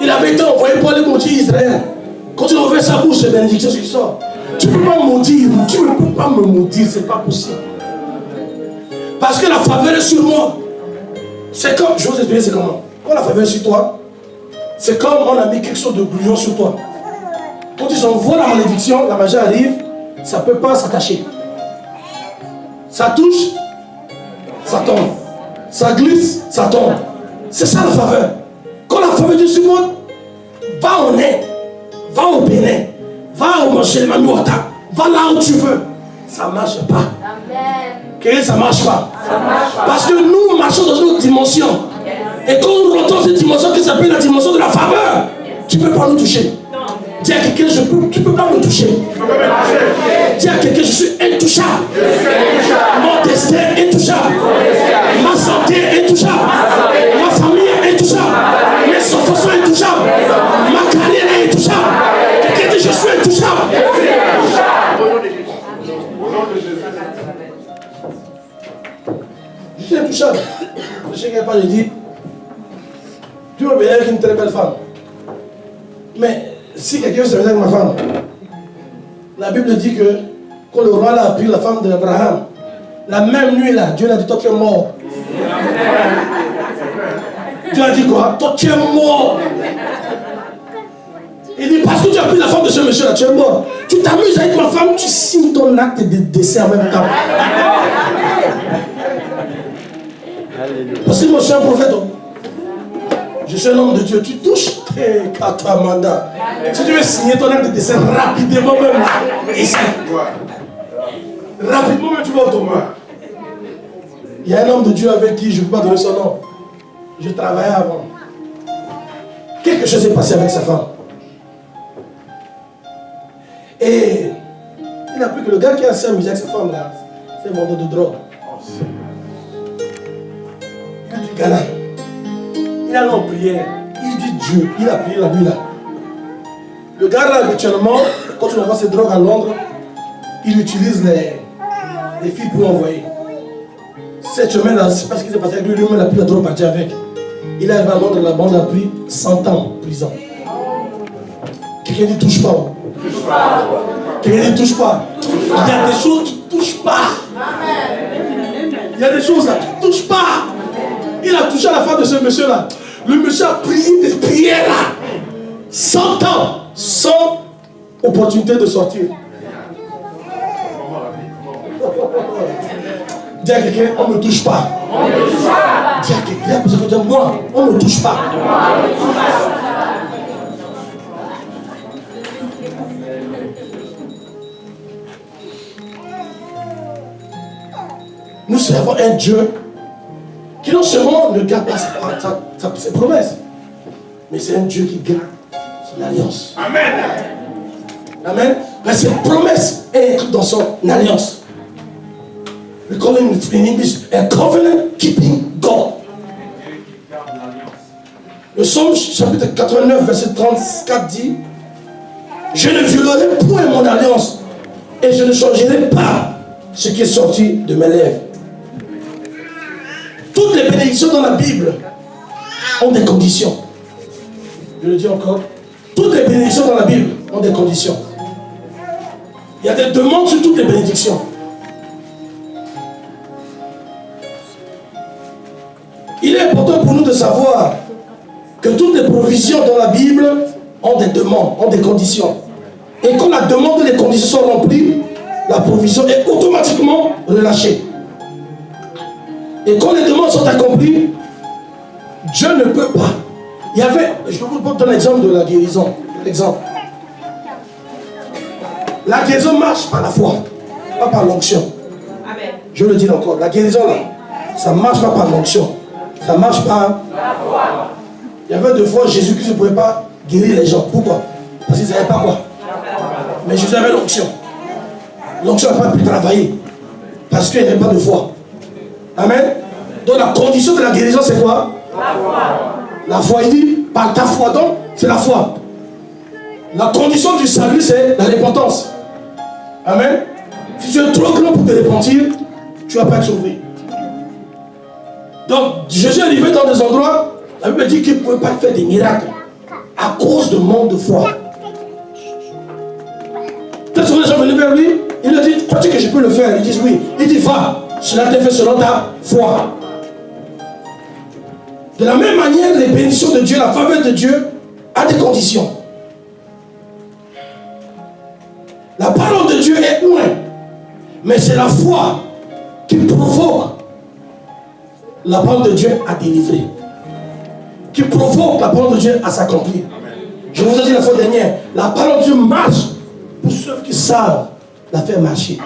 Il avait été envoyé pour aller maudire Israël. Quand il ouvre sa bouche, c'est bénédiction qui sort. Tu ne peux pas maudire, tu ne peux pas me maudire, c'est pas possible. Parce que la faveur est sur moi. C'est comme, je vais vous expliquer c'est comment. Quand la faveur est sur toi, c'est comme on a mis quelque chose de gluant sur toi. Quand ils envoient la malédiction, la magie arrive, ça ne peut pas s'attacher. Ça touche, ça tombe. Ça glisse, ça tombe. C'est ça la faveur. Quand la faveur est sur moi, va en Inde, va au Bénin, va au marché, va là où tu veux. Ça ne marche pas. Amen. Ça ne marche pas. Parce que nous marchons dans une autre dimension. Et quand on rentre dans cette dimension qui s'appelle la dimension de la faveur, tu ne peux pas nous toucher. Dis à quelqu'un, tu ne peux pas me toucher. Dis à quelqu'un, je suis intouchable. Mon destin est intouchable. Ma santé est intouchable. Ma famille est intouchable. Mes enfants sont intouchables. Ma carrière est intouchable. Quelqu'un dit, je suis intouchable. Je suis intouchable. Je sais quelque part, je dis, tu vas venir avec une très belle femme. Mais si quelqu'un se met avec ma femme, la Bible dit que quand le roi a pris la femme d'Abraham, la même nuit là, Dieu a dit, toi tu es mort. Dieu a dit quoi? Toi tu es mort. Il dit, parce que tu as pris la femme de ce monsieur là, tu es mort. Tu t'amuses avec ma femme, tu signes ton acte de décès en même temps. Parce que moi je suis un prophète. Je suis un homme de Dieu, tu touches Katamanda. Si tu veux signer ton acte de décès rapidement même, ici. Rapidement même tu vas tomber. Il y a un homme de Dieu avec qui je ne peux pas donner son nom. Je travaillais avant. Quelque chose s'est passé avec sa femme. Et il n'a plus que le gars qui a s'amusé avec sa femme là, c'est un vendeur de drogue. Il a du Ghana. Il a en prière, il dit Dieu, il a prié la nuit là. Le gars là habituellement, quand on envoie ses drogues à Londres, il utilise les filles pour envoyer. Cette semaine là, c'est pas ce qui s'est passé avec lui, lui-même a pris la drogue partir avec. Il est arrivé à Londres, la bande a pris 100 ans en prison. Quelqu'un dit touche pas. Quelqu'un dit touche pas. Il y a des choses qui ne touchent pas. Il y a des choses là qui ne touchent pas. Il a touché à la femme de ce monsieur là. Le monsieur a prié des prières là. 100 ans. Sans opportunité de sortir. Dis à quelqu'un, on ne me touche pas. Dis à quelqu'un, moi, on ne me touche pas. Nous servons un Dieu qui non seulement ne garde pas ses promesses, mais c'est un Dieu qui garde son alliance. Amen. Amen. Mais cette promesse est inclue dans son alliance. We call him in English a covenant keeping God. Le Psaume chapitre 89 verset 34 dit: je ne violerai point mon alliance et je ne changerai pas ce qui est sorti de mes lèvres. Toutes les bénédictions dans la Bible ont des conditions. Je le dis encore. Toutes les bénédictions dans la Bible ont des conditions. Il y a des demandes sur toutes les bénédictions. Il est important pour nous de savoir que toutes les provisions dans la Bible ont des demandes, ont des conditions. Et quand la demande et les conditions sont remplies, la provision est automatiquement relâchée. Et quand les demandes sont accomplies, Dieu ne peut pas. Il y avait, je vais vous donner l'exemple de la guérison. L'exemple. La guérison marche par la foi, pas par l'onction. Je le dis encore, la guérison là, ça ne marche pas par l'onction. Ça marche par la foi. Il y avait 2 fois Jésus-Christ ne pouvait pas guérir les gens. Pourquoi? Parce qu'ils ne savaient pas quoi. Mais Jésus avait l'onction. L'onction n'a pas pu travailler. Parce qu'il n'y avait pas de foi. Amen. Donc la condition de la guérison c'est quoi? La foi. La foi, il dit, par ta foi, donc c'est la foi. La condition du salut c'est la repentance. Amen. Si tu es trop grand pour te repentir, tu ne vas pas être sauvé. Donc Jésus est arrivé dans des endroits, la Bible dit qu'il ne pouvait pas faire des miracles. à cause de manque de foi. Peut-être que les gens venaient vers lui, il leur dit, crois-tu que je peux le faire? Ils disent oui. Il dit, va, cela t'est fait selon ta foi. De la même manière, les bénédictions de Dieu, la faveur de Dieu a des conditions. La parole de Dieu est loin, mais c'est la foi qui provoque la parole de Dieu à délivrer, qui provoque la parole de Dieu à s'accomplir. Je vous ai dit la fois dernière, la parole de Dieu marche pour ceux qui savent la faire marcher.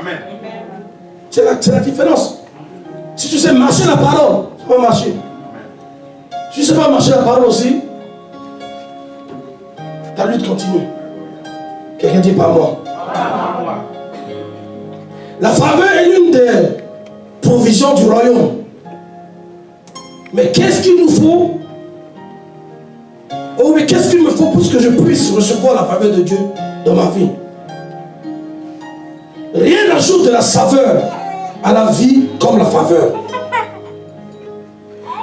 C'est la différence. Si tu sais marcher la parole, tu vas marcher. Si tu ne sais pas marcher la parole aussi, ta lutte continue. Quelqu'un dit pas moi. La faveur est l'une des provisions du royaume. Mais qu'est-ce qu'il nous faut? Oh, mais qu'est-ce qu'il me faut pour que je puisse recevoir la faveur de Dieu dans ma vie? Rien n'ajoute de la saveur à la vie comme la faveur.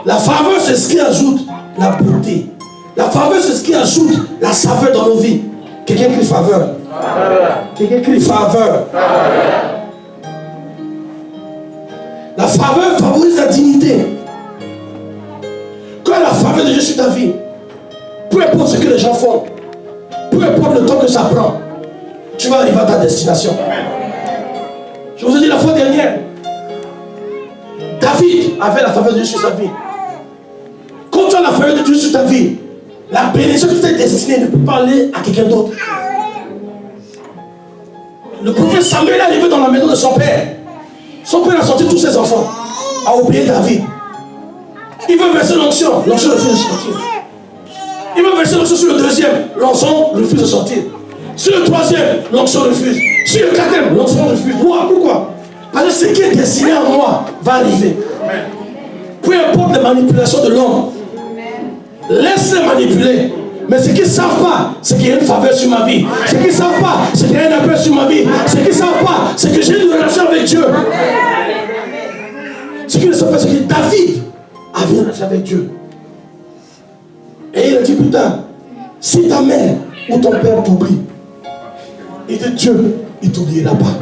La faveur, c'est ce qui ajoute la beauté. La faveur, c'est ce qui ajoute la saveur dans nos vies. Quelqu'un crie faveur. Quelqu'un crie faveur. La faveur favorise la dignité. Quand la faveur de Dieu sur ta vie, peu importe ce que les gens font, peu importe le temps que ça prend, tu vas arriver à ta destination. Je vous ai dit la fois dernière, David avait la faveur de Dieu sur sa vie. Quand tu as la faveur de Dieu sur ta vie, la bénédiction qui t'est destinée ne peut pas aller à quelqu'un d'autre. Le prophète Samuel est arrivé dans la maison de son père. Son père a sorti tous ses enfants, a oublié David. Il veut verser l'onction, l'onction refuse de sortir. Il veut verser l'onction sur le deuxième, l'onction refuse de sortir. Sur le troisième, l'onction refuse. Sur le quatrième, l'onction refuse. Pourquoi? Parce que ce qui est destiné à moi va arriver. Peu importe les manipulations de l'homme, laisse-les manipuler. Mais ce qu'ils ne savent pas, c'est qu'il y a une faveur sur ma vie. Ce qu'ils ne savent pas, c'est qu'il y a un appel sur ma vie. Ce qu'ils ne savent pas, c'est que j'ai une relation avec Dieu. Ce qu'ils ne savent pas, c'est que David avait une relation avec Dieu. Et il a dit plus tard, si ta mère ou ton père t'oublie, il dit Dieu, il ne t'oubliera pas.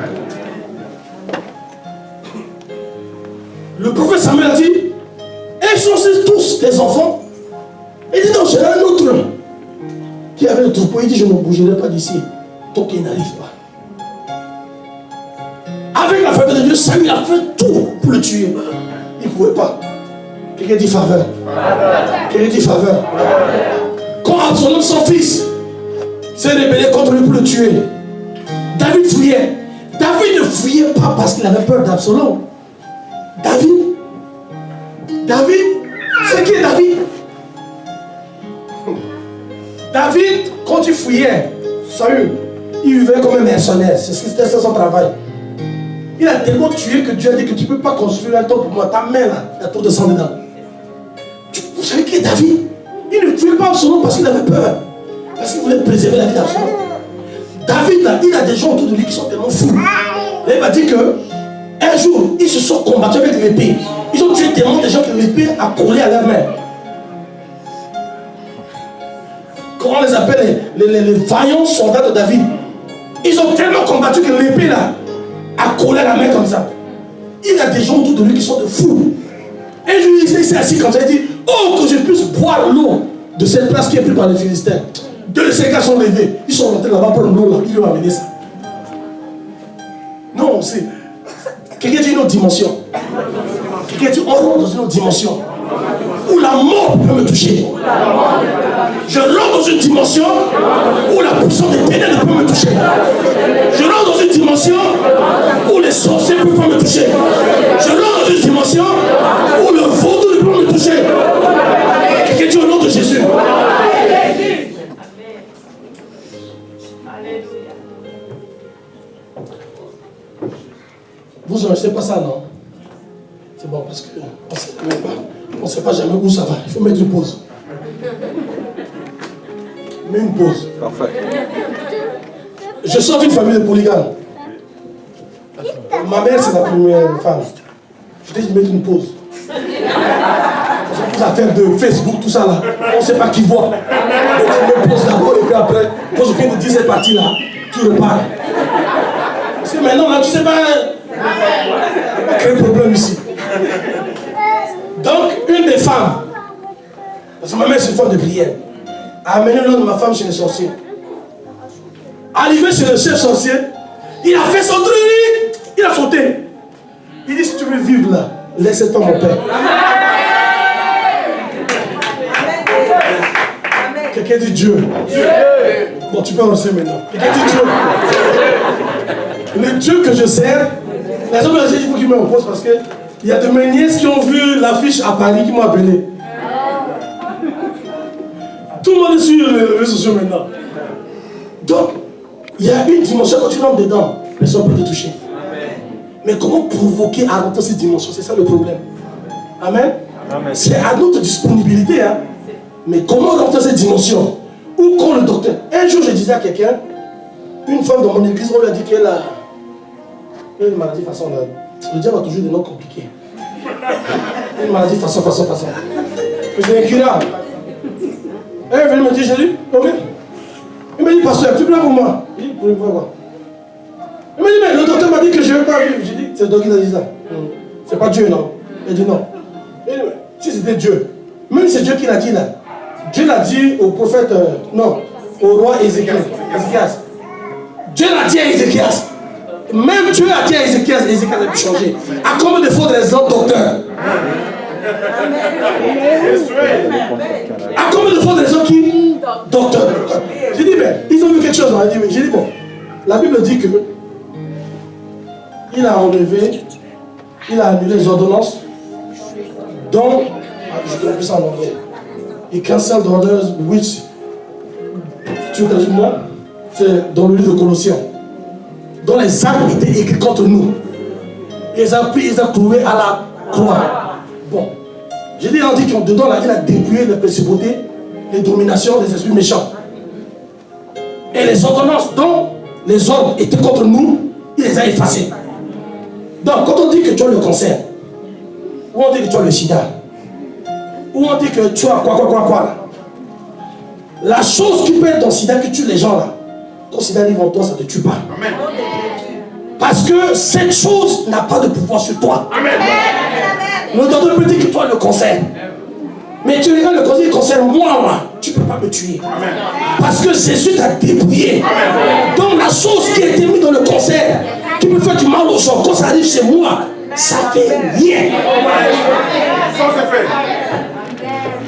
Le prophète Samuel a dit, ils sont tous tes enfants. Il dit non, j'ai un autre qui avait le troupeau. Il dit je ne bougerai pas d'ici tant qu'il n'arrive pas. Avec la faveur de Dieu, Samuel a fait tout pour le tuer. Il ne pouvait pas. Quelqu'un dit faveur. Quelqu'un dit faveur. Quand Absalom, son fils, s'est rébellé contre lui pour le tuer, David fuyait. David ne fuyait pas parce qu'il avait peur d'Absalom. David, c'est qui David? David, quand il fouillait Saül, il vivait comme un mercenaire. C'était son travail. Il a tellement tué que Dieu a dit que tu ne peux pas construire un temple pour moi. Ta main là, la tour de sang dedans. Vous savez qui est David? Il ne tuait pas Absalom parce qu'il avait peur. Parce qu'il voulait préserver la vie d'Absalom. David là, il a des gens autour de lui qui sont tellement fous. Et il m'a dit que un jour, ils se sont combattus avec l'épée. Ils ont tué tellement de gens que l'épée a collé à leur main. Comment on les appelle les vaillants soldats de David. Ils ont tellement combattu que l'épée là a collé à la main comme ça. Il y a des gens autour de lui qui sont de fous. Et lui, il s'est assis comme ça, il dit, oh que je puisse boire l'eau de cette place qui est prise par les Philistins. Deux de ces gars sont levés. Ils sont rentrés là-bas pour l'eau là. Ils lui ont amené ça. Non, c'est... Quelqu'un dit une autre dimension. Quelqu'un dit on rentre dans une autre dimension. Où la mort peut me toucher. Je rentre dans une dimension où la puissance des ténèbres peut me toucher. Je rentre dans une dimension où les sorciers ne peuvent pas me toucher. Je rentre dans une dimension où le vaudou ne peut pas me toucher. Quelqu'un dit au nom de Jésus. Vous n'enregistrez pas ça, non? C'est bon, parce qu'on ne sait pas jamais où ça va. Il faut mettre une pause. Mets une pause. Parfait. Je sors d'une famille de polygames. Ma mère, c'est la première femme. Je t'ai dit de mettre une pause. Vous affaires de Facebook, tout ça là. On ne sait pas qui voit. Donc tu me poses d'abord et puis après, quand je viens de dire cette partie-là, tu repars. Parce que maintenant, là, tu sais pas. Quel problème ici? Donc, une des femmes, parce que ma mère c'est une femme de prière, a amené l'un de ma femme chez les sorciers. Arrivé chez le chef sorcier, il a fait son truc, il a sauté. Il dit si tu veux vivre là, laisse-toi mon père. Quelqu'un dit Dieu. Bon, tu peux avancer maintenant. Quelqu'un dit Dieu. Le Dieu que je sers, la zone de la il faut qu'il me repose parce que il y a de mes nièces qui ont vu l'affiche à Paris qui m'ont appelé. Tout le monde est sur les réseaux sociaux maintenant. Donc, il y a une dimension, quand tu rentres dedans, personne ne peut te toucher. Mais comment provoquer à rentrer cette dimension? C'est ça le problème. Amen. C'est à notre disponibilité. Hein? Mais comment rentrer cette dimension? Ou quand le docteur. Un jour, je disais à quelqu'un, une femme dans mon église, on lui a dit qu'elle a une maladie façon. Le diable a toujours des noms compliqués. Une maladie façon. C'est incurable. Elle est venue me dire, j'ai dit, ok. Il m'a dit, pasteur, tu pleures pour moi. J'ai dit, pour le voir. Il m'a dit, mais le docteur m'a dit que je ne veux pas vivre. J'ai dit, c'est le docteur qui a dit ça. C'est pas Dieu, non. Il a dit non. Il dit, si c'était Dieu, même si c'est Dieu qui l'a dit là, Dieu l'a dit au prophète, non, au roi Ézéchias. Dieu l'a dit à Ézéchias. Même Dieu a dit à Ézéchias a pu changer. À combien de fois des autres docteurs? À combien de fois des autres qui? Docteurs. J'ai dit, mais ils ont vu quelque chose. J'ai dit, bon, la Bible dit que il a enlevé, il a annulé les ordonnances dont, je connais plus ça en anglais, il cancel the orders which, tu traduis moi, c'est dans le livre de Colossiens, dont les actes étaient écrits contre nous. Il les a pris, il les a cloués à la croix. Bon, j'ai dit, on dit que dedans là, il a dépouillé les principautés, les dominations des esprits méchants. Et les ordonnances dont les ordres étaient contre nous, il les a effacés. Donc, quand on dit que tu as le cancer, ou on dit que tu as le sida, ou on dit que tu as quoi, la chose qui peut être dans le sida qui tue les gens là, ton sida arrive en toi, ça ne te tue pas. Amen. Parce que cette chose n'a pas de pouvoir sur toi. Amen. Le docteur peut dire que tu as le cancer. Mais tu regardes le cancer, moi, tu ne peux pas me tuer. Amen. Parce que Jésus t'a dépouillé. Amen. Donc la chose qui a été mise dans le cancer, qui peut faire du mal aux gens, quand ça arrive chez moi, ça fait rien.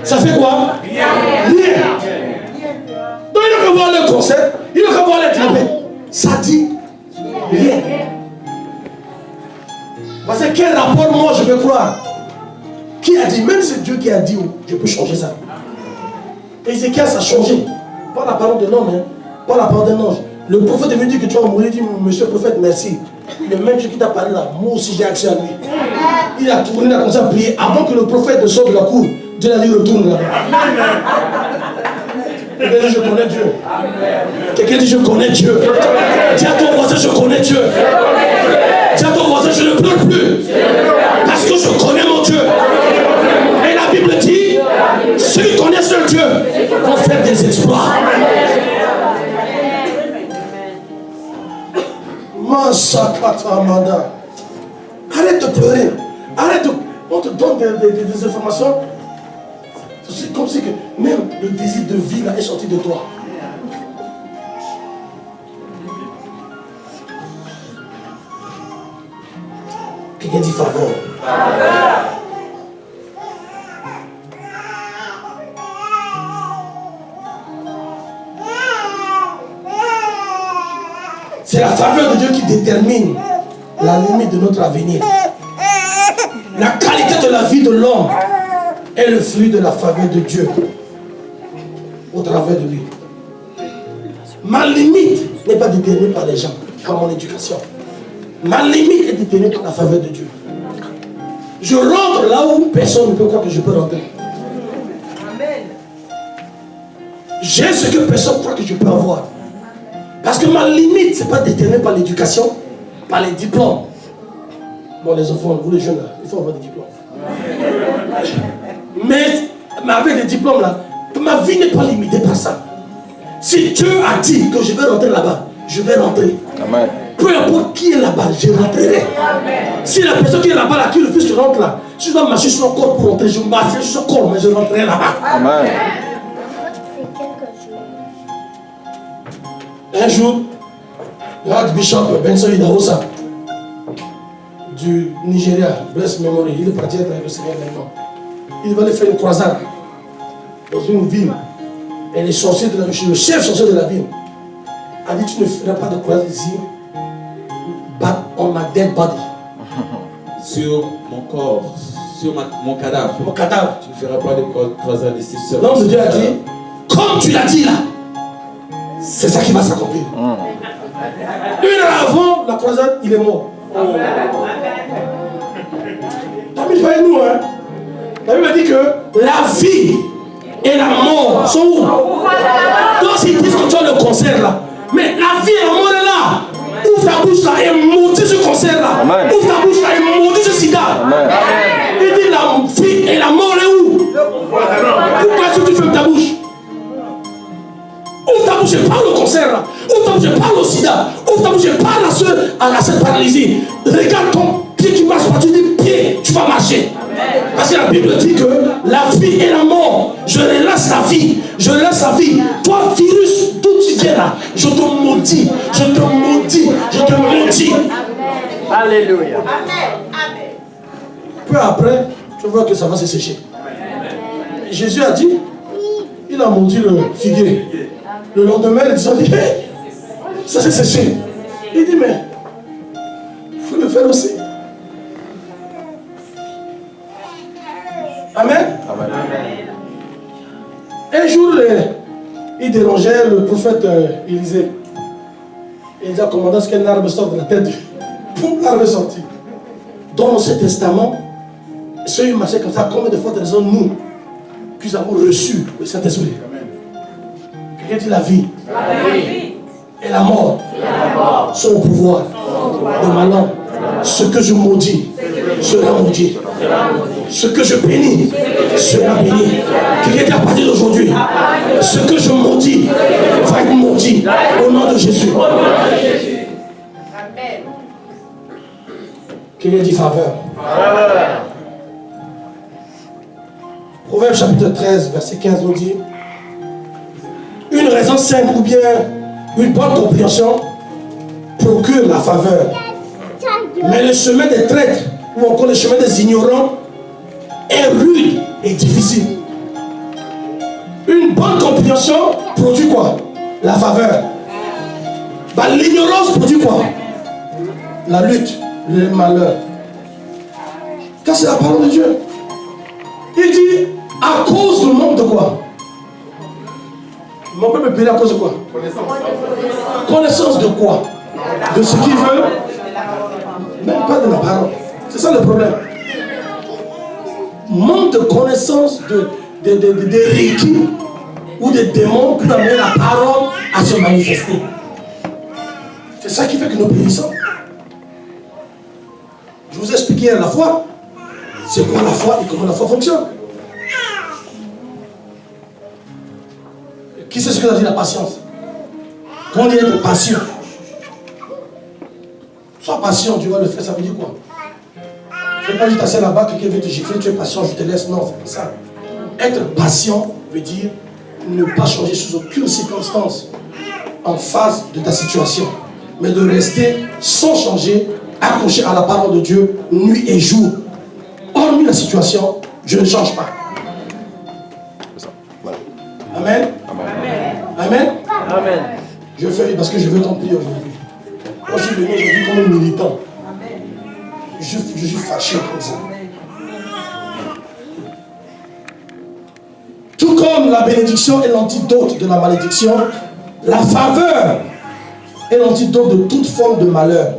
Ça fait quoi? Rien. Donc il ne peut voir le cancer, il ne peut voir les trapèzes. Ça dit rien. Parce que quel rapport moi je peux croire? Qui a dit? Même c'est Dieu qui a dit, je peux changer ça. Ézéchias a changé. Pas la parole de l'homme, hein. Pas la parole d'un ange. Le prophète est venu dire que tu vas mourir, il dit, monsieur le prophète, merci. Le même Dieu qui t'a parlé là, moi aussi j'ai accès à lui. Il a tourné, il a commencé à prier. Avant que le prophète ne sorte de la cour, Dieu l'a dit, retourne là. Quelqu'un dit, je connais Dieu. Quelqu'un dit, je connais Dieu. Dis à ton voisin, je connais Dieu. Dis à ton voisin, je ne pleure plus. Parce que je connais mon Dieu. Et la Bible dit, ceux qui connaissent leur Dieu vont faire des exploits. Arrête de pleurer. Arrête de... On te donne des informations. C'est comme si que même le désir de vie là est sorti de toi. Quelqu'un dit faveur. C'est la faveur de Dieu qui détermine la limite de notre avenir. La qualité de la vie de l'homme est le fruit de la faveur de Dieu au travers de lui. Ma limite n'est pas déterminée par les gens, par mon éducation. Ma limite est déterminée par la faveur de Dieu. Je rentre là où personne ne peut croire que je peux rentrer. J'ai ce que personne ne croit que je peux avoir. Parce que ma limite, ce n'est pas déterminé par l'éducation, par les diplômes. Bon, les enfants, vous les jeunes là, il faut avoir des diplômes. Mais avec des diplômes là, ma vie n'est pas limitée par ça. Si Dieu a dit que je vais rentrer là-bas, je vais rentrer. Amen. Peu importe qui est là-bas, je rentrerai. Si la personne qui est là-bas, là, qui refuse que je rentre là, si je dois marcher sur son corps pour rentrer, je marcherai sur son corps, mais je rentrerai là-bas. Amen. Un jour, l'Archbishop Benson Idahosa du Nigeria, Bless Memory, il est parti être avec le Seigneur maintenant. Il va aller faire une croisade dans une ville. Et les sorciers de la ville, le chef sorcier de la ville, a dit: tu ne feras pas de croisade ici, but on my dead body. Sur mon corps, sur mon cadavre. Mon cadavre. Tu ne feras pas de croisade ici seul. L'homme de Dieu a dit: comme tu l'as dit là, c'est ça qui va s'accomplir. Une heure avant la croisade, il est mort. T'as mis pas nous, hein? La Bible dit que la vie et la mort sont où? Donc s'ils disent que tu as le cancer là, mais la vie et la mort est là. Ouvre ta bouche là et maudis ce cancer là. Amen. Ouvre ta bouche là et maudis ce sida. Amen. Il dit la vie et la mort est où? Pourquoi est-ce que tu fermes ta bouche? Ouvre ta bouche et parle au cancer là. Ouvre ta bouche et parle au sida. Ouvre ta bouche et parle à cette paralysie. Regarde ton pied qui marche pas. Tu dis pied, tu vas marcher. Parce que la Bible dit que la vie et la mort, je relâche la vie, je relâche la vie. Toi, virus, d'où tu viens là, je te maudis, je te maudis, je te maudis. Alléluia. Peu après, tu vois que ça va se sécher. Jésus a dit, il a maudit le figuier. Le lendemain, ils ont dit: hey, ça s'est séché. Il dit: mais il faut le faire aussi. Amen. Amen. Un jour, il dérangeait le prophète Élisée. Et il dit: commandant, ce qu'un arbre sort de la tête. Pour l'arbre est sorti. Dans l'Ancien Testament, ceux qui marchaient comme ça, combien de fois de raison nous, qui avons reçu le Saint-Esprit? Quelqu'un dit: la vie et la mort sont au pouvoir de ma langue. Ce que je maudis sera maudit. Ce que je bénis sera béni. Quelqu'un dit: à partir d'aujourd'hui, ce que je maudis va être maudit au nom de Jésus. Quelqu'un dit: faveur. Proverbe chapitre 13, verset 15 nous dit: une raison simple ou bien une bonne compréhension procure la faveur. Mais le chemin des traîtres ou encore le chemin des ignorants est rude et difficile. Une bonne compréhension produit quoi? La faveur. L'ignorance produit quoi? La lutte, le malheur. Car c'est la parole de Dieu. Il dit: à cause du manque de quoi? Mon peuple me bénit à cause de quoi? Connaissance de quoi? De ce qu'il veut? Même pas de la parole. C'est ça le problème. Manque de connaissance de Reiki ou des démons pour amener la parole à se manifester. C'est ça qui fait que nous périssons. Je vous ai expliqué à la foi c'est quoi la foi et comment la foi fonctionne. Qui sait ce que ça dit la patience? Quand on dit être patient, sois patient, tu vas le faire, ça veut dire quoi? Je ne vais pas juste assis là-bas, quelqu'un veut te gifler, tu es patient, je te laisse. Non, c'est pas ça. Être patient veut dire ne pas changer sous aucune circonstance en face de ta situation, mais de rester sans changer, accroché à la parole de Dieu, nuit et jour. Hormis la situation, je ne change pas. Amen. Amen. Amen. Je fais parce que je veux t'en prier aujourd'hui. Moi, je suis venu aujourd'hui comme un militant. Je suis fâché comme ça. Tout comme la bénédiction est l'antidote de la malédiction, la faveur est l'antidote de toute forme de malheur.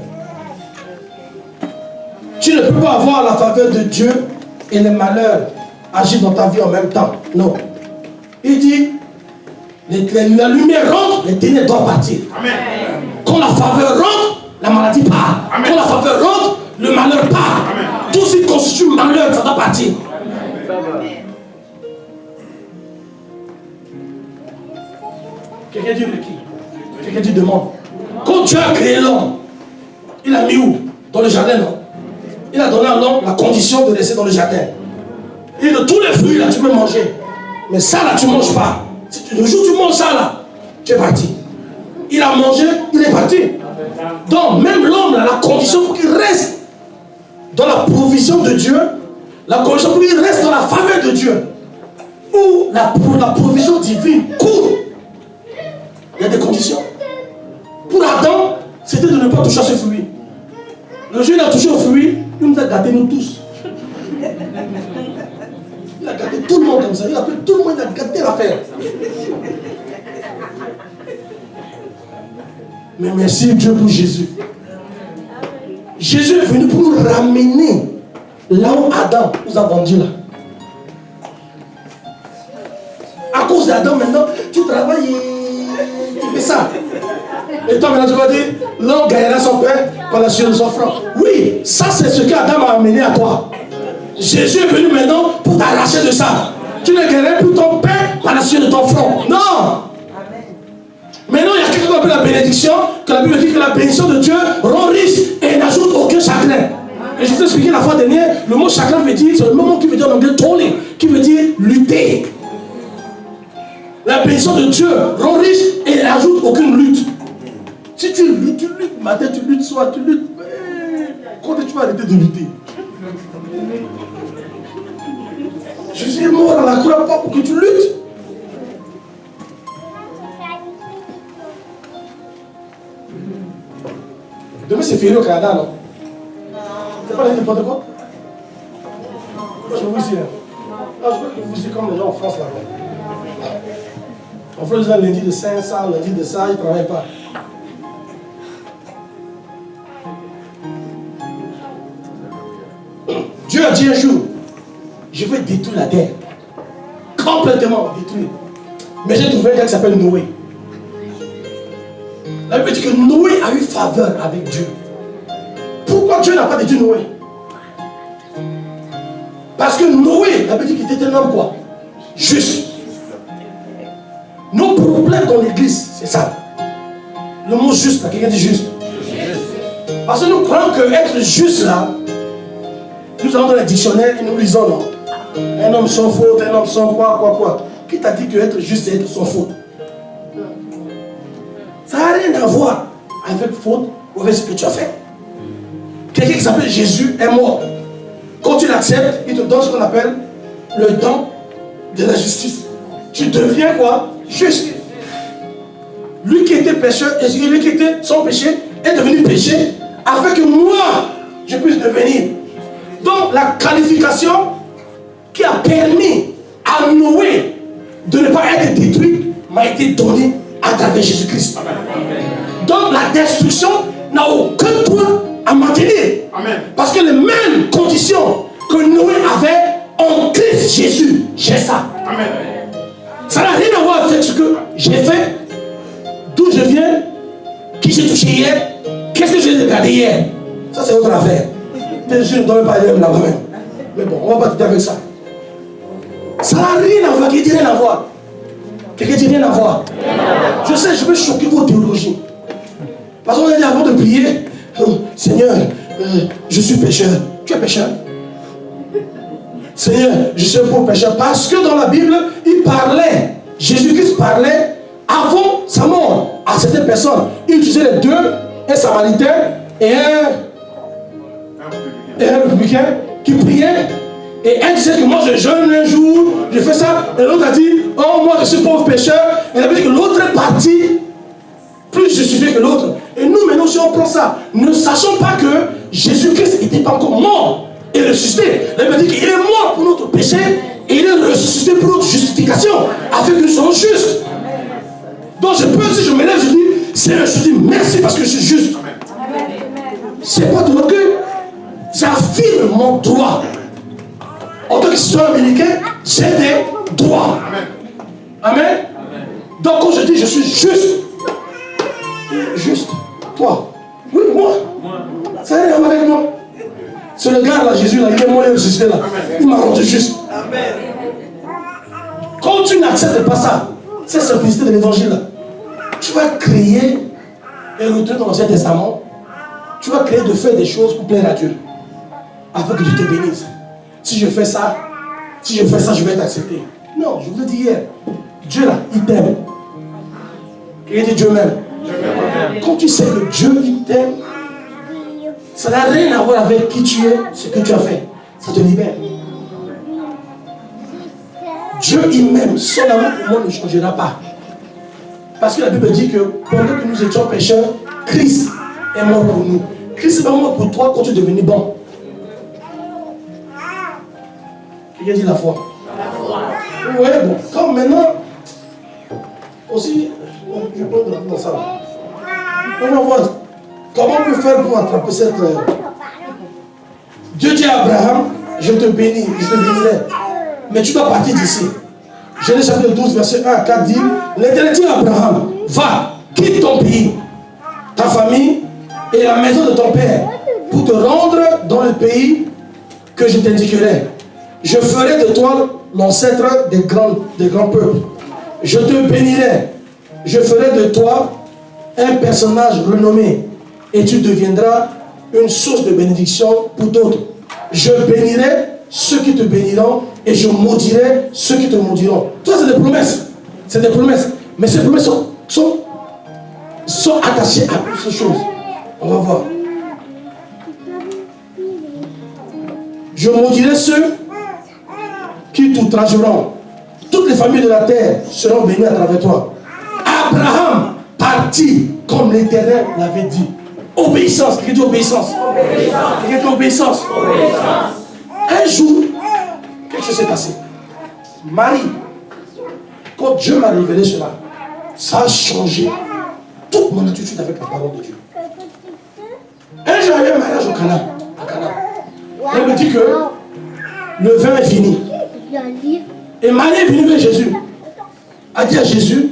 Tu ne peux pas avoir la faveur de Dieu et les malheurs agir dans ta vie en même temps. Non. Il dit, la lumière rentre, les ténèbres doivent partir. Amen. Quand la faveur rentre, la maladie part. Amen. Quand la faveur rentre, le malheur part. Amen. Tout ce qui constitue le malheur, ça doit partir. Amen. Quelqu'un dit requis. Quelqu'un dit demande. Quand Dieu a créé l'homme, il a mis où? Dans le jardin, non? Il a donné à l'homme la condition de rester dans le jardin. Et de tous les fruits là, tu peux manger. Mais ça là, tu ne manges pas. Le jour où tu manges ça là, tu es parti. Il a mangé, il est parti. Donc, même l'homme là, la condition pour qu'il reste dans la provision de Dieu, la condition pour qu'il reste dans la faveur de Dieu, où la provision divine court. Il y a des conditions. Pour Adam, c'était de ne pas toucher à ce fruit. Le jour où il a touché au fruit, il nous a gâtés nous tous. Il a gâté tout le monde comme ça. Il a appelé tout le monde, il a gâté l'affaire. Mais merci Dieu pour Jésus. Jésus est venu pour nous ramener là où Adam nous a vendu là. À cause d'Adam maintenant, tu travailles et tu fais ça. Et toi maintenant tu vas dire, l'homme gagnera son pain par la sueur de son front. Oui, ça c'est ce qu'Adam a amené à toi. Jésus est venu maintenant pour t'arracher de ça. Tu ne gagneras plus ton pain par la sueur de ton front. Non. Maintenant il y a quelque chose qu'on appelle la bénédiction, que la Bible dit que la bénédiction de Dieu rend riche et n'ajoute aucun chagrin. Et je vous ai expliqué la fois dernière, le mot chagrin veut dire, c'est le même mot qui veut dire en anglais toiling, qui veut dire lutter. La bénédiction de Dieu rend riche et n'ajoute aucune lutte. Si tu luttes matin, tu luttes soir, tu luttes. Quand tu vas arrêter de lutter? Je suis mort à la croix pas pour que tu luttes. Demain c'est férié au Canada, non? C'est pas n'importe quoi? Je vous dis. Je crois que vous êtes comme les gens en France là-bas. En France, ils ont lundi de 500, lundi de ça, ils ne travaillent pas. Dieu a dit un jour, je vais détruire la terre. Complètement détruire. Mais j'ai trouvé un gars qui s'appelle Noé. La Bible dit que Noé a eu faveur avec Dieu. Pourquoi Dieu n'a pas détruit Noé? Parce que Noé, la Bible dit qu'il était un homme quoi? Juste. Nos problèmes dans l'église, c'est ça. Le mot juste, là, quelqu'un dit juste. Parce que nous croyons que être juste là, nous allons dans le dictionnaire et nous lisons non. Un homme sans faute, un homme sans quoi. Qui t'a dit que être juste, c'est être sans faute? Ça n'a rien à voir avec faute ou avec ce que tu as fait. Quelqu'un qui s'appelle Jésus est mort. Quand tu l'acceptes, il te donne ce qu'on appelle le don de la justice. Tu deviens quoi? Juste. Lui qui était pécheur, et lui qui était sans péché, est devenu péché, afin que moi, je puisse devenir. Donc la qualification qui a permis à Noé de ne pas être détruit m'a été donnée à travers Jésus-Christ. Donc la destruction n'a aucun droit à maintenir. Parce que les mêmes conditions que Noé avait en Christ Jésus, j'ai ça. Amen. Ça n'a rien à voir avec ce que j'ai fait, d'où je viens, qui j'ai touché hier, qu'est-ce que j'ai regardé hier. Ça c'est autre affaire. Je ne dois même pas aller là-bas même. Mais bon, on ne va pas tout avec ça. Ça n'a rien à voir. Quelqu'un dit rien à voir. Quelqu'un dit rien à voir. Je sais, je vais choquer vos théologies. Parce qu'on a dit avant de prier, Seigneur, je suis pécheur. Tu es pécheur. Seigneur, je suis un pauvre pécheur. Parce que dans la Bible, il parlait, Jésus-Christ parlait avant sa mort à certaines personnes. Il utilisait les deux, un samaritain et un républicain qui priait. Et un disait que moi je jeûne un jour, je fais ça. Et l'autre a dit, oh moi je suis pauvre pécheur. Et il a dit que l'autre est parti plus justifié que l'autre. Et nous maintenant si on prend ça, ne sachons pas que Jésus-Christ n'était pas encore mort et ressuscité. Il a dit qu'il est mort pour notre péché et il est ressuscité pour notre justification, afin que nous soyons justes. Donc je peux, si je me lève, je dis, Seigneur, je dis merci parce que je suis juste. C'est pas de l'orgueil. J'affirme mon droit. En tant que citoyen américain, j'ai des droits. Amen. Donc quand je dis je suis juste, juste, toi, oui, moi, ça n'a rien à voir avec moi. C'est le gars là, Jésus là, il est mort et ressuscité là. Il m'a rendu juste. Quand tu n'acceptes pas ça, c'est simplicité de l'évangile là. tu vas créer et retourner dans l'Ancien Testament. Tu vas créer de faire des choses pour plaire à Dieu. Afin que Dieu te bénisse. Si je fais ça, je vais être accepté. Non, je vous ai dit hier, Dieu là, il t'aime. Il dit Dieu m'aime. Quand tu sais que Dieu il t'aime, ça n'a rien à voir avec qui tu es, ce que tu as fait. Ça te libère. Dieu il m'aime. Son amour pour moi ne changera pas. Parce que la Bible dit que pendant que nous étions pécheurs, Christ est mort pour nous. Christ est pas mort pour toi quand tu es devenu bon. Quelqu'un dit la foi. Oui, bon. Comme maintenant, aussi, je peux rentrer dans ça. On va voir comment on peut faire pour attraper cette. Dieu dit à Abraham, je te bénirai. Mais tu dois partir d'ici. Genèse chapitre 12, verset 1 à 4 dit, l'Éternel dit à Abraham, va, quitte ton pays, ta famille et la maison de ton père, pour te rendre dans le pays que je t'indiquerai. Je ferai de toi l'ancêtre des grands peuples. Je te bénirai. Je ferai de toi un personnage renommé et tu deviendras une source de bénédiction pour d'autres. Je bénirai ceux qui te béniront et je maudirai ceux qui te maudiront. Tout ça, c'est des promesses. C'est des promesses. Mais ces promesses sont attachées à plusieurs choses. On va voir. Je maudirai ceux qui t'outrageront. Toutes les familles de la terre seront bénies à travers toi. Abraham partit comme l'Éternel l'avait dit. Obéissance. Qui dit obéissance? Qui dit obéissance? Un jour, quelque chose s'est passé. Marie, quand Dieu m'a révélé cela, ça a changé toute mon attitude avec la parole de Dieu. Un jour, il y a un mariage au Canada. Elle me dit que le vin est fini. Et Marie est venue vers Jésus. A dit à Jésus,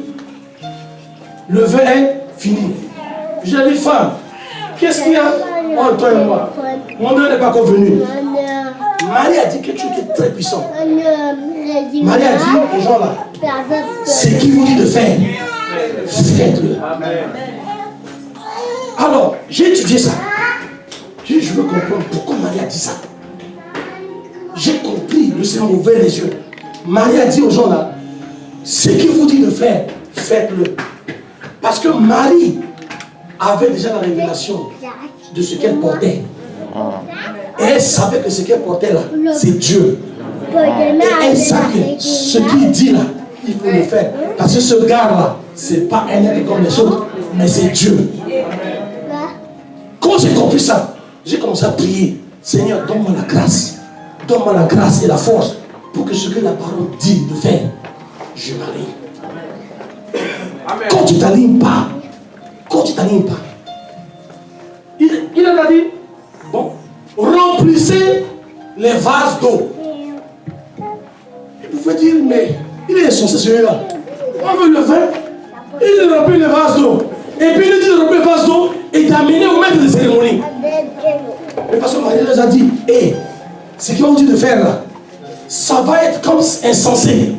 le vin est fini. Je lui ai dit, femme, qu'est-ce qu'il y a entre toi et moi? Mon Dieu n'est pas encore venu. Marie a dit quelque chose qui est très puissant. Marie a dit aux gens là, ce qu'il vous dit de faire, faites-le. Alors, j'ai étudié ça. J'ai dit, je veux comprendre pourquoi Marie a dit ça. J'ai compris, le Seigneur m'a ouvert les yeux. Marie a dit aux gens là, ce qu'il vous dit de faire, faites-le. Parce que Marie avait déjà la révélation de ce qu'elle portait. Et elle savait que ce qu'elle portait là, c'est Dieu. Et elle savait que ce qu'il dit là, il faut le faire. Parce que ce gars-là, ce n'est pas un être comme les autres, mais c'est Dieu. Quand j'ai compris ça, j'ai commencé à prier. Seigneur, donne-moi la grâce. Donne-moi la grâce et la force pour que ce que la parole dit de faire, je m'aligne. Quand tu t'alignes pas, il a dit, bon, remplissez les vases d'eau. Vous pouvez dire, mais il est censé celui-là. On veut le vin, il remplit les vases d'eau. Et puis il dit de remplir les vases d'eau et d'amener au maître de cérémonie. Mais parce que Marie nous a dit, hé, ce qu'ils ont dit de faire là, ça va être comme insensé.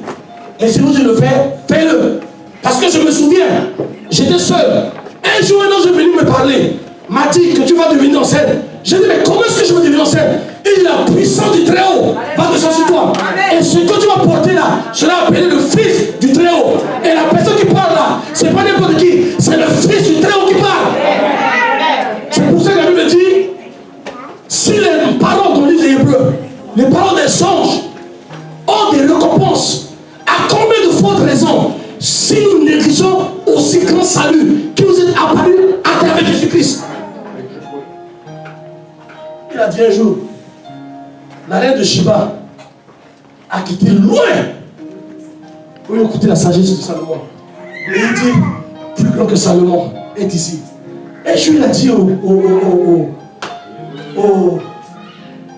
Mais si vous dites de le faire, fais-le. Parce que je me souviens, j'étais seul. Un jour, un ange est venu me parler. M'a dit que tu vas devenir enceinte. J'ai dit, mais comment est-ce que je vais devenir enceinte? Il dit, la puissance du Très-Haut va descendre sur toi. Et ce que tu vas porter là sera appelé le Fils du Très-Haut. Et la personne qui parle là, c'est pas n'importe qui, c'est le Fils du Très-Haut qui parle. C'est pour ça que la Bible dit, si les paroles qu'on lit des Hébreux, les paroles des anges ont des récompenses, à combien de fortes raisons, si nous négligeons aussi grand salut qui nous est apparu à travers Jésus-Christ? Il a dit un jour, la reine de Sheba a quitté loin pour écouter la sagesse de Salomon. Et il dit, plus grand que Salomon est ici. Un jour, il a dit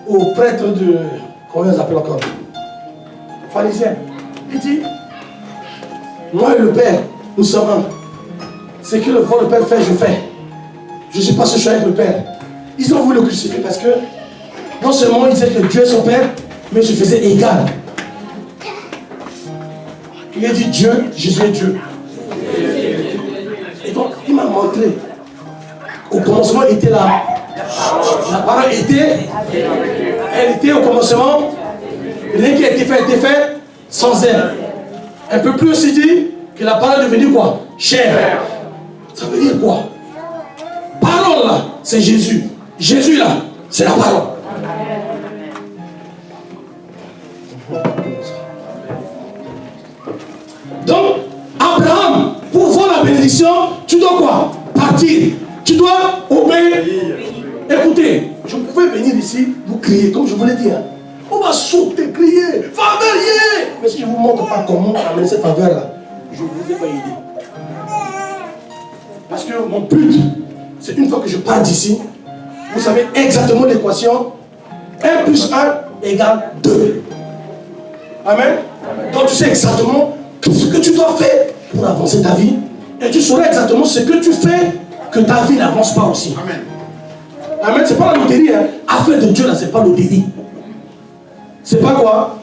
au prêtre de, comment ils appellent encore, pharisien, il dit, moi et le Père, nous sommes un. Ce que le Père fait, je fais. Je ne suis pas ce choix avec le Père. Ils ont voulu le crucifier parce que non seulement ils disaient que Dieu est son Père, mais je faisais égal. Il a dit Dieu, Jésus est Dieu. montré. Au commencement était là. La parole était. Elle était au commencement. Rien qui a été fait sans elle. Un peu plus aussi dit que la parole est devenue quoi? Chair. Ça veut dire quoi? Parole là, c'est Jésus. Jésus là, c'est la parole. Donc, Abraham, pour voir la bénédiction, tu dois quoi? Partir. Tu dois obéir. Écoutez, je pouvais venir ici, vous crier, comme je vous l'ai dit. Hein. On va sauter, crier, faveur. Mais si je ne vous montre pas comment amener cette faveur-là, je ne vous ai pas aidé. Parce que mon but, c'est une fois que je pars d'ici, vous savez exactement l'équation 1 plus 1 égale 2. Amen. Donc tu sais exactement ce que tu dois faire pour avancer ta vie. Et tu sauras exactement ce que tu fais que ta vie n'avance pas aussi. Amen. Amen. C'est pas la loterie. Hein. Affaire de Dieu là, c'est pas loterie. C'est pas quoi?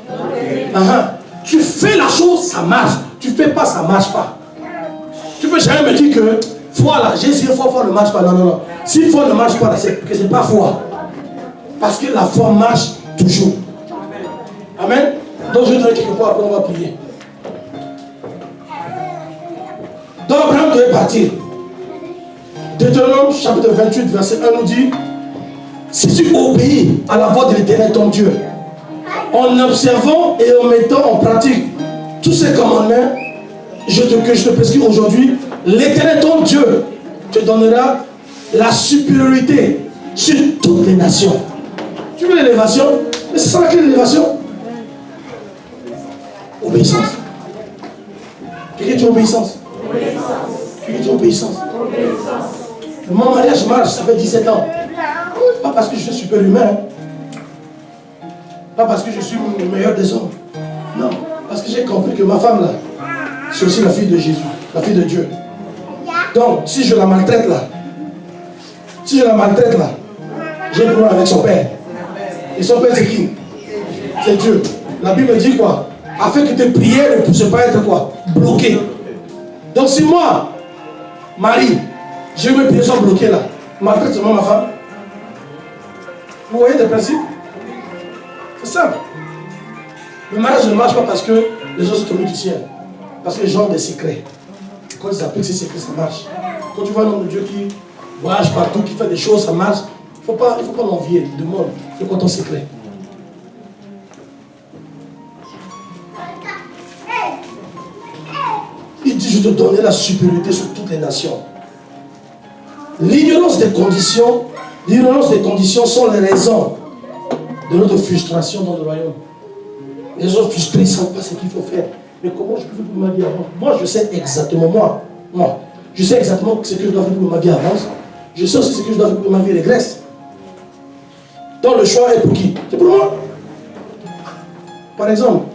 Tu fais la chose, ça marche. Tu fais pas, ça marche pas. Tu peux jamais me dire que foi là, j'ai essayé foi ne marche pas. Non. Si foi ne marche pas, c'est que c'est pas foi. Parce que la foi marche toujours. Amen. Donc je vais donner quelques fois, après on va prier. Donc Abraham devait partir. Deutéronome chapitre 28 verset 1 nous dit: si tu obéis à la voix de l'Éternel ton Dieu, en observant et en mettant en pratique tous ces commandements que je te prescris aujourd'hui, l'Éternel ton Dieu te donnera la supériorité sur toutes les nations. Tu veux l'élévation? Mais c'est ça laquelle l'élévation? Obéissance. Quelqu'un dit obéissance. Quelqu'un dit obéissance. Mon mariage marche, ça fait 17 ans. Pas parce que je suis super humain. Pas parce que je suis le meilleur des hommes. Non, parce que j'ai compris que ma femme là, c'est aussi la fille de Jésus, la fille de Dieu. Donc, si je la maltraite là, j'ai un problème avec son père. Et son père c'est qui? C'est Dieu. La Bible dit quoi? Afin que tes prières ne puissent pas être quoi? Bloquées. Donc si moi, Marie, j'ai mes prières sont bloquées là, maltraite seulement ma femme. Vous voyez le principe? C'est simple. Le mariage ne marche pas parce que les gens sont tombés du ciel. Parce que les gens ont des secrets. Quand ils appliquent ces secrets, ça marche. Quand tu vois un homme de Dieu qui voyage partout, qui fait des choses, ça marche. Il ne faut pas l'envier, il demande. C'est quoi ton secret? Il dit, je te donnerai la supériorité sur toutes les nations. L'ignorance des conditions sont les raisons de notre frustration dans le royaume. Les gens frustrés ne savent pas ce qu'il faut faire. Mais comment je peux faire pour ma vie avance? Moi, je sais exactement, je sais exactement ce que je dois faire pour que ma vie avance. Je sais aussi ce que je dois faire pour que ma vie régresse. Donc le choix est pour qui? C'est pour moi. Par exemple,